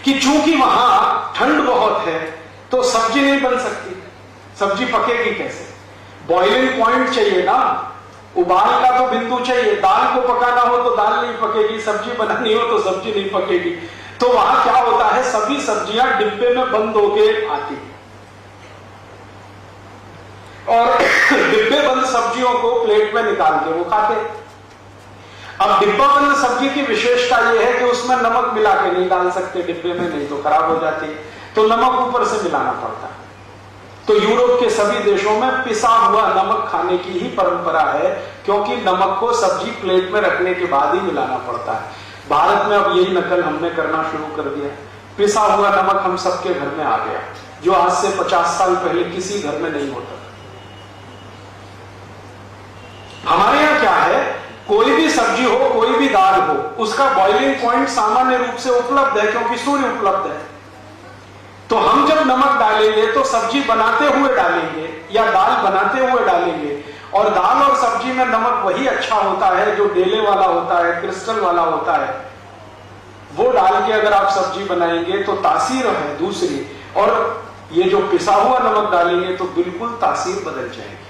कि चूंकि वहां ठंड बहुत है तो सब्जी नहीं बन सकती। सब्जी पकेगी कैसे? बॉइलिंग पॉइंट चाहिए ना, उबाल का तो बिंदु चाहिए। दाल को पकाना हो तो दाल नहीं पकेगी, सब्जी बनानी हो तो सब्जी नहीं पकेगी। तो वहां क्या होता है, सभी सब्जियां डिब्बे में बंद होके आती है और डिब्बे बंद सब्जियों को प्लेट में निकाल के वो खाते। अब डिब्बा बंद सब्जी की विशेषता यह है कि उसमें नमक मिला के नहीं डाल सकते डिब्बे में, नहीं तो खराब हो जाती है, तो नमक ऊपर से मिलाना पड़ता है। तो यूरोप के सभी देशों में पिसा हुआ नमक खाने की ही परंपरा है, क्योंकि नमक को सब्जी प्लेट में रखने के बाद ही मिलाना पड़ता है। भारत में अब यही नकल हमने करना शुरू कर दिया। पिसा हुआ नमक हम सबके घर में आ गया, जो आज से 50 साल पहले किसी घर में नहीं होता। हमारे यहां क्या है, कोई भी सब्जी हो, कोई भी दाल हो, उसका बॉइलिंग पॉइंट सामान्य रूप से उपलब्ध है, क्योंकि सूर्य उपलब्ध है। तो हम जब नमक डालेंगे तो सब्जी बनाते हुए डालेंगे या दाल बनाते हुए डालेंगे, और दाल और सब्जी में नमक वही अच्छा होता है जो डेले वाला होता है, क्रिस्टल वाला होता है। वो डाल के अगर आप सब्जी बनाएंगे तो तासीर है दूसरी, और ये जो पिसा हुआ नमक डालेंगे तो बिल्कुल तासीर बदल जाएगी।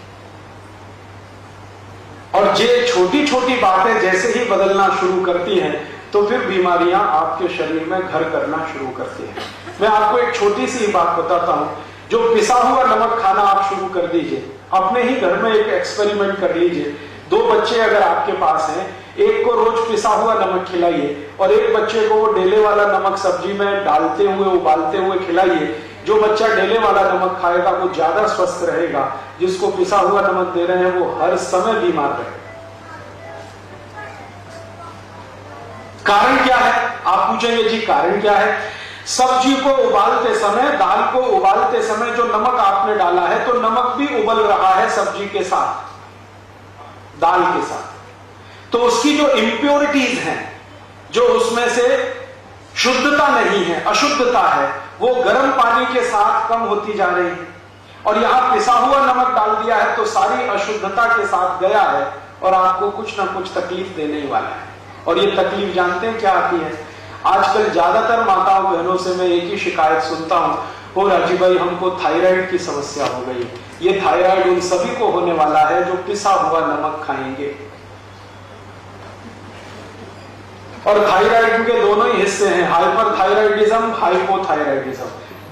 और ये छोटी छोटी बातें जैसे ही बदलना शुरू करती हैं तो फिर बीमारियां आपके शरीर में घर करना शुरू करती हैं। मैं आपको एक छोटी सी बात बताता हूं, जो पिसा हुआ नमक खाना आप शुरू कर दीजिए, अपने ही घर में एक एक्सपेरिमेंट कर लीजिए। 2 बच्चे अगर आपके पास हैं, एक को रोज पिसा हुआ नमक खिलाइए और एक बच्चे को वो डेले वाला नमक सब्जी में डालते हुए उबालते हुए खिलाइए। जो बच्चा डेले वाला नमक खाएगा वो ज्यादा स्वस्थ रहेगा, जिसको पिसा हुआ नमक दे रहे हैं वो हर समय बीमार रहेगा। कारण क्या है? आप पूछेंगे जी कारण क्या है? सब्जी को उबालते समय, दाल को उबालते समय जो नमक आपने डाला है, तो नमक भी उबल रहा है सब्जी के साथ, दाल के साथ। तो उसकी जो इंप्योरिटीज हैं, जो उसमें से शुद्धता नहीं है, अशुद्धता है, वो गर्म पानी के साथ कम होती जा रही है। और यहां पिसा हुआ नमक डाल दिया है तो सारी अशुद्धता के साथ गया है और आपको कुछ ना कुछ तकलीफ देने ही वाला है। और ये तकलीफ जानते हैं क्या आती है? आजकल ज्यादातर माताओं बहनों से मैं एक ही शिकायत सुनता हूं, ओ राजीव भाई हमको थायराइड की समस्या हो गई। ये थायराइड उन सभी को होने वाला है जो पिसा हुआ नमक खाएंगे। और थायराइड के दोनों ही हिस्से हैं, हाइपरथायराइडिज्म, हाइपोथायराइडिज्म,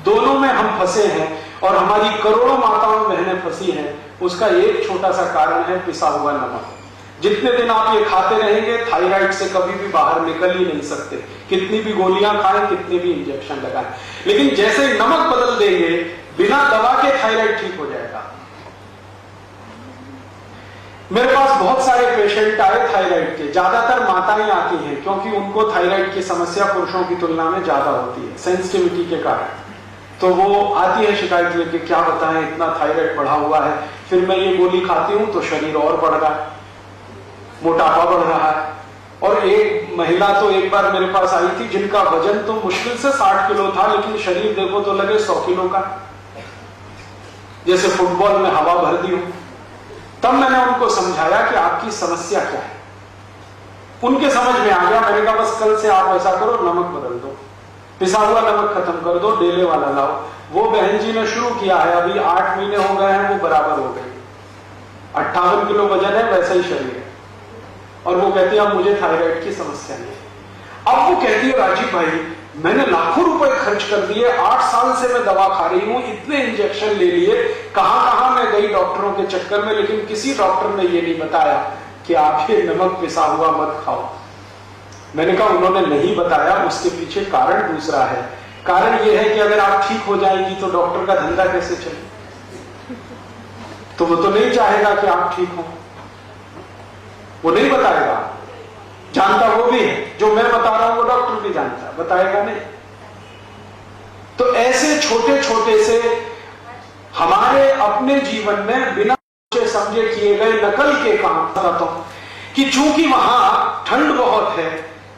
दोनों में हम फंसे हैं और हमारी करोड़ों माताओं बहनें फंसी हैं। उसका एक छोटा सा कारण है पिसा हुआ नमक। जितने दिन आप ये खाते रहेंगे, थायराइड से कभी भी बाहर निकल ही नहीं सकते, कितनी भी गोलियां खाएं, कितने भी इंजेक्शन लगाएं। लेकिन जैसे नमक बदल देंगे, बिना दवा के थायराइड ठीक हो जाएगा। मेरे पास बहुत सारे पेशेंट आए थायराइड के, ज्यादातर माताएं आती हैं क्योंकि उनको थायराइड की समस्या पुरुषों की तुलना में ज्यादा होती है सेंसिटिविटी के कारण। तो वो आती है शिकायत लेके, क्या बताएं इतना थायराइड बढ़ा हुआ है, फिर मैं ये गोली खाती हूं तो शरीर और बढ़ रहा है, मोटापा बढ़ रहा है। और एक महिला तो एक बार मेरे पास आई थी जिनका वजन तो मुश्किल से 60 किलो था, लेकिन शरीर देखो तो लगे 100 किलो का, जैसे फुटबॉल में हवा भर दी हो। तब मैंने उनको समझाया कि आपकी समस्या क्या है। उनके समझ में आ गया। मैंने कहा बस कल से आप ऐसा करो, नमक बदल दो, पिसा हुआ नमक खत्म कर दो, डेले वाला लाओ। वो बहन जी ने शुरू किया है, अभी 8 महीने हो गए हैं, वो बराबर हो गई। 58 किलो वजन है, वैसा ही शरीर है। और वो कहती है अब मुझे थायराइड की समस्या नहीं है। अब वो कहती है राजीव भाई मैंने लाखों रुपए खर्च कर दिए, 8 साल से मैं दवा खा रही हूं, इतने इंजेक्शन ले लिए, कहां मैं गई डॉक्टरों के चक्कर में, लेकिन किसी डॉक्टर ने ये नहीं बताया कि आप ये नमक पिसा हुआ मत खाओ। मैंने कहा उन्होंने नहीं बताया, उसके पीछे कारण दूसरा है। कारण यह है कि अगर आप ठीक हो जाएंगी तो डॉक्टर का धंधा कैसे चले? तो वो तो नहीं चाहेगा कि आप ठीक हो, वो नहीं बताएगा। जानता वो भी है, जो मैं बता रहा हूं वो डॉक्टर भी जानता है, बताएगा नहीं। तो ऐसे छोटे छोटे से हमारे अपने जीवन में बिना सोचे समझे किए गए नकल के काम बताता हूं कि चूंकि वहां ठंड बहुत है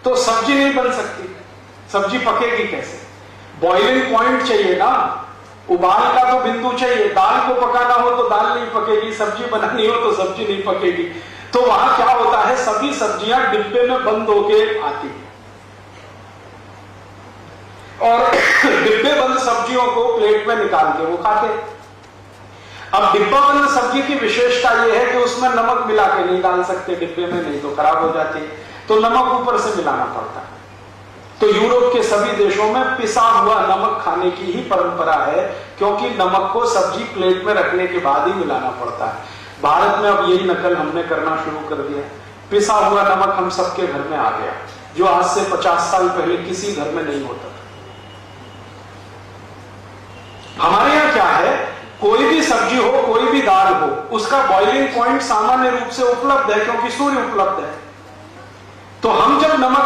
तो सब्जी नहीं बन सकती। सब्जी पकेगी कैसे? बॉइलिंग पॉइंट चाहिए ना, उबाल का तो बिंदु चाहिए। दाल को पकाना हो तो दाल नहीं पकेगी, सब्जी बनानी हो तो सब्जी नहीं पकेगी। तो वहां क्या होता है, सभी सब्जियां डिब्बे में बंद होके आती है। और डिब्बे बंद सब्जियों को प्लेट में निकाल के वो खाते। अब डिब्बा बंद सब्जी की विशेषता यह है कि उसमें नमक मिला के नहीं डाल सकते डिब्बे में, नहीं तो खराब हो जाती है, तो नमक ऊपर से मिलाना पड़ता है। तो यूरोप के सभी देशों में पिसा हुआ नमक खाने की ही परंपरा है, क्योंकि नमक को सब्जी प्लेट में रखने के बाद ही मिलाना पड़ता है। भारत में अब यही नकल हमने करना शुरू कर दिया। पिसा हुआ नमक हम सबके घर में आ गया, जो आज से 50 साल पहले किसी घर में नहीं होता था। हमारे यहां क्या है, कोई भी सब्जी हो, कोई भी दाल हो, उसका बॉइलिंग पॉइंट सामान्य रूप से उपलब्ध है, क्योंकि सूर्य उपलब्ध है। तो हम जब नमक